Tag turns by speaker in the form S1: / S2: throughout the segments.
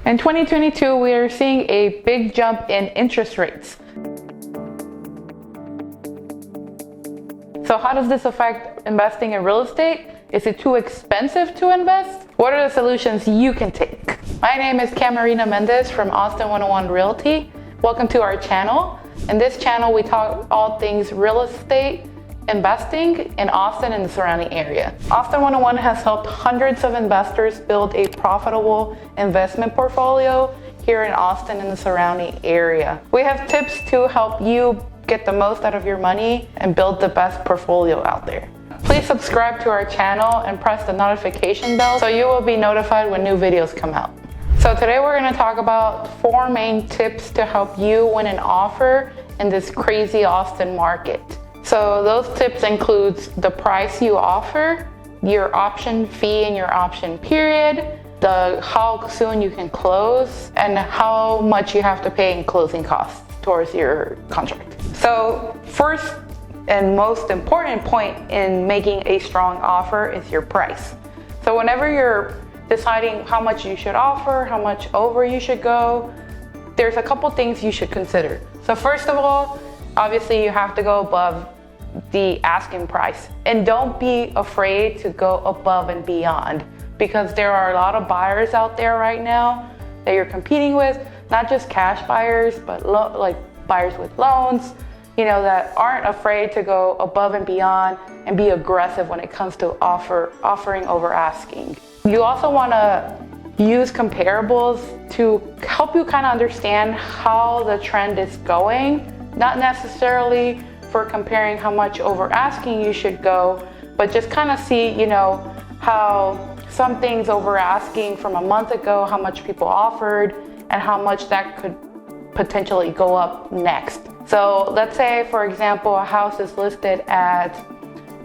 S1: In 2022, we are seeing a big jump in interest rates. So how does this affect investing in real estate? Is it too expensive to invest? What are the solutions you can take? My name is Ariana Mendez from Austin 101 Realty. Welcome to our channel. In this channel, we talk all things real estate investing in Austin and the surrounding area. Austin 101 has helped hundreds of investors build a profitable investment portfolio here in Austin and the surrounding area. We have tips to help you get the most out of your money and build the best portfolio out there. Please subscribe to our channel and press the notification bell so you will be notified when new videos come out. So today we're going to talk about 4 main tips to help you win an offer in this crazy Austin market. So those tips include the price you offer, your option fee and your option period, how soon you can close, and how much you have to pay in closing costs towards your contract. So first and most important point in making a strong offer is your price. So whenever you're deciding how much you should offer, how much over you should go, there's a couple things you should consider. So first of all, obviously you have to go above the asking price, and don't be afraid to go above and beyond, because there are a lot of buyers out there right now that you're competing with, not just cash buyers, but like buyers with loans, that aren't afraid to go above and beyond and be aggressive when it comes to offering over asking. You also want to use comparables to help you kind of understand how the trend is going, not necessarily for comparing how much over asking you should go, but just kind of see, how some things over asking from a month ago, how much people offered and how much that could potentially go up next. So let's say, for example, a house is listed at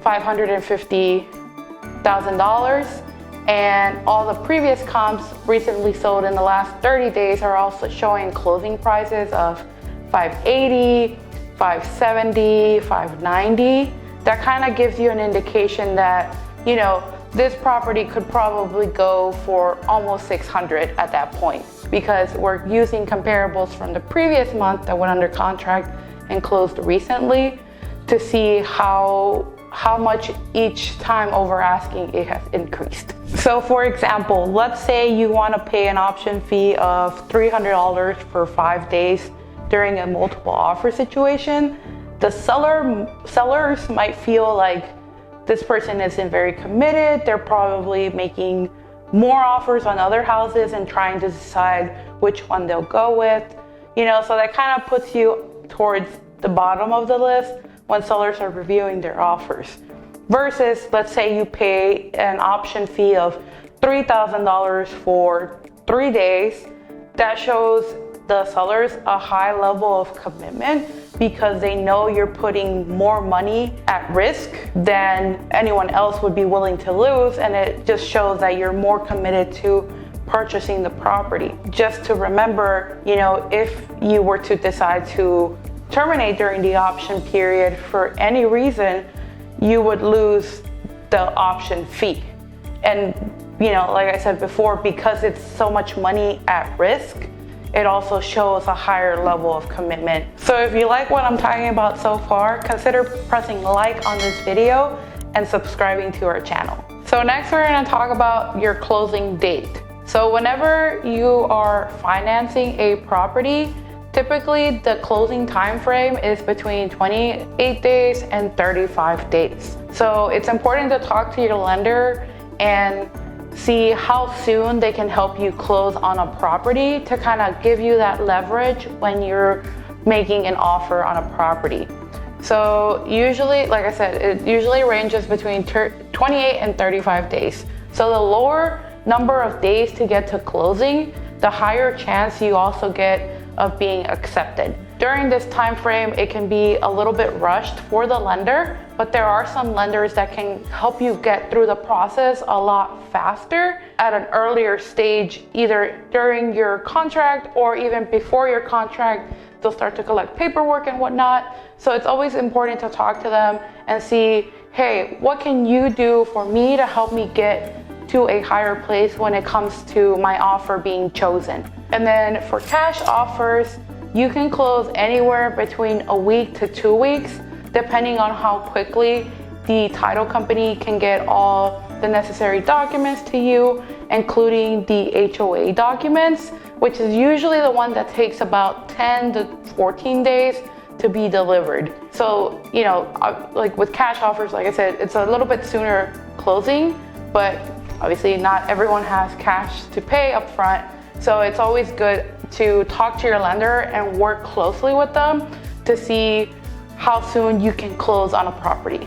S1: $550,000 and all the previous comps recently sold in the last 30 days are also showing closing prices of $580,000, $570,000, $590,000. That kind of gives you an indication that, this property could probably go for almost $600,000 at that point, because we're using comparables from the previous month that went under contract and closed recently to see how much each time over asking it has increased. So for example, let's say you want to pay an option fee of $300 for 5 days during a multiple offer situation. The sellers might feel like this person isn't very committed. They're probably making more offers on other houses and trying to decide which one they'll go with. So that kind of puts you towards the bottom of the list when sellers are reviewing their offers. Versus, let's say you pay an option fee of $3,000 for 3 days. That shows the sellers a high level of commitment because they know you're putting more money at risk than anyone else would be willing to lose, and it just shows that you're more committed to purchasing the property. Just to remember, if you were to decide to terminate during the option period for any reason, you would lose the option fee. And like I said before, because it's so much money at risk, it also shows a higher level of commitment. So if you like what I'm talking about so far, consider pressing like on this video and subscribing to our channel. So next we're going to talk about your closing date. So whenever you are financing a property, typically the closing time frame is between 28 days and 35 days. So it's important to talk to your lender and see how soon they can help you close on a property to kind of give you that leverage when you're making an offer on a property. So usually, like I said, it usually ranges between 28 and 35 days. So the lower number of days to get to closing, the higher chance you also get of being accepted. During this time frame, it can be a little bit rushed for the lender, but there are some lenders that can help you get through the process a lot faster at an earlier stage, either during your contract or even before your contract. They'll start to collect paperwork and whatnot. So it's always important to talk to them and see, hey, what can you do for me to help me get to a higher place when it comes to my offer being chosen. And then for cash offers, you can close anywhere between a week to 2 weeks, depending on how quickly the title company can get all the necessary documents to you, including the HOA documents, which is usually the one that takes about 10 to 14 days to be delivered. So, like with cash offers, like I said, it's a little bit sooner closing, but obviously not everyone has cash to pay up front. So it's always good to talk to your lender and work closely with them to see how soon you can close on a property.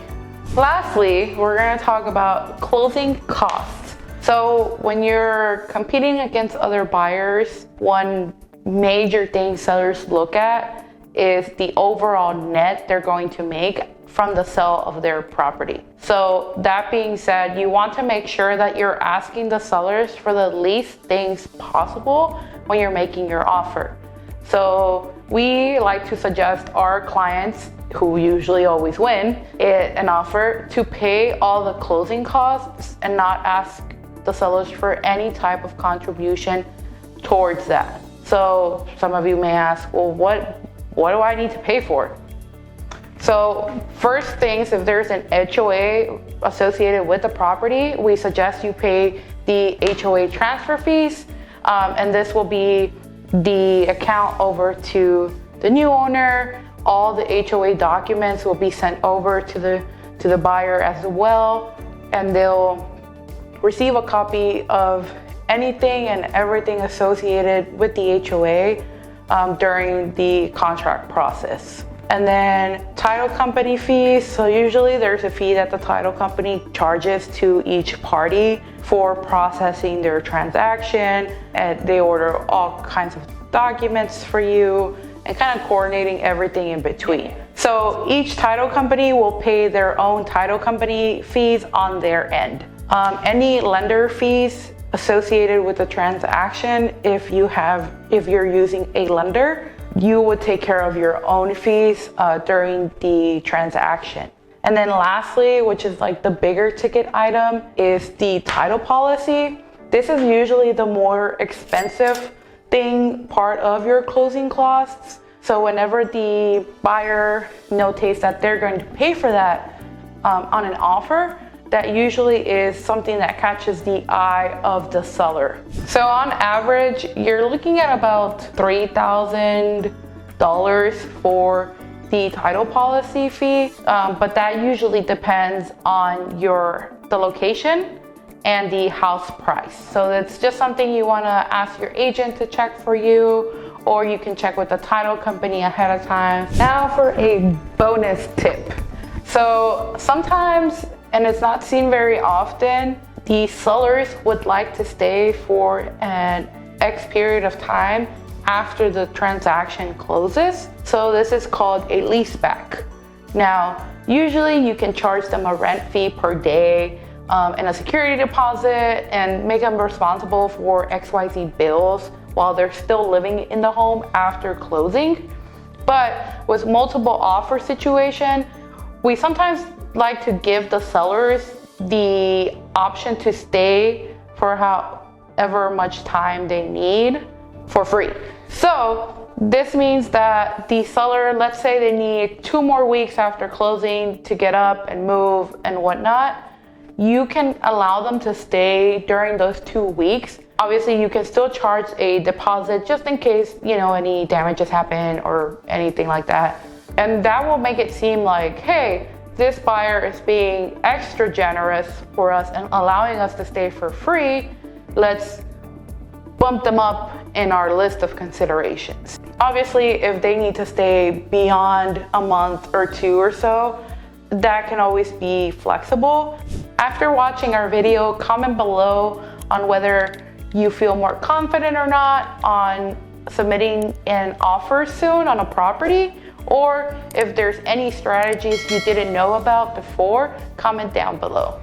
S1: Lastly, we're going to talk about closing costs. So when you're competing against other buyers, one major thing sellers look at is the overall net they're going to make from the sale of their property. So that being said, you want to make sure that you're asking the sellers for the least things possible when you're making your offer. So we like to suggest our clients, who usually always win, an offer to pay all the closing costs and not ask the sellers for any type of contribution towards that. So some of you may ask, well, what do I need to pay for? So first things, if there's an HOA associated with the property, we suggest you pay the HOA transfer fees, and this will be the account over to the new owner. All the HOA documents will be sent over to the buyer as well, and they'll receive a copy of anything and everything associated with the HOA during the contract process. And then title company fees. So usually there's a fee that the title company charges to each party for processing their transaction, and they order all kinds of documents for you and kind of coordinating everything in between. So each title company will pay their own title company fees on their end. Any lender fees associated with the transaction, if you're using a lender, you would take care of your own fees during the transaction. And then lastly, which is like the bigger ticket item, is the title policy. This is usually the more expensive part of your closing costs. So whenever the buyer notates that they're going to pay for that on an offer, that usually is something that catches the eye of the seller. So on average, you're looking at about $3,000 for the title policy fee, but that usually depends on the location and the house price. So it's just something you want to ask your agent to check for you, or you can check with the title company ahead of time. Now for a bonus tip. So sometimes, and it's not seen very often, the sellers would like to stay for an X period of time after the transaction closes. So this is called a leaseback. Now, usually you can charge them a rent fee per day and a security deposit and make them responsible for XYZ bills while they're still living in the home after closing. But with multiple offer situation, we sometimes like to give the sellers the option to stay for however much time they need for free. So this means that the seller, let's say they need 2 more weeks after closing to get up and move and whatnot, you can allow them to stay during those 2 weeks. Obviously, you can still charge a deposit just in case, any damages happen or anything like that. And that will make it seem like, hey, this buyer is being extra generous for us and allowing us to stay for free. Let's bump them up in our list of considerations. Obviously, if they need to stay beyond a month or 2 or so, that can always be flexible. After watching our video, comment below on whether you feel more confident or not on submitting an offer soon on a property, or if there's any strategies you didn't know about before, comment down below.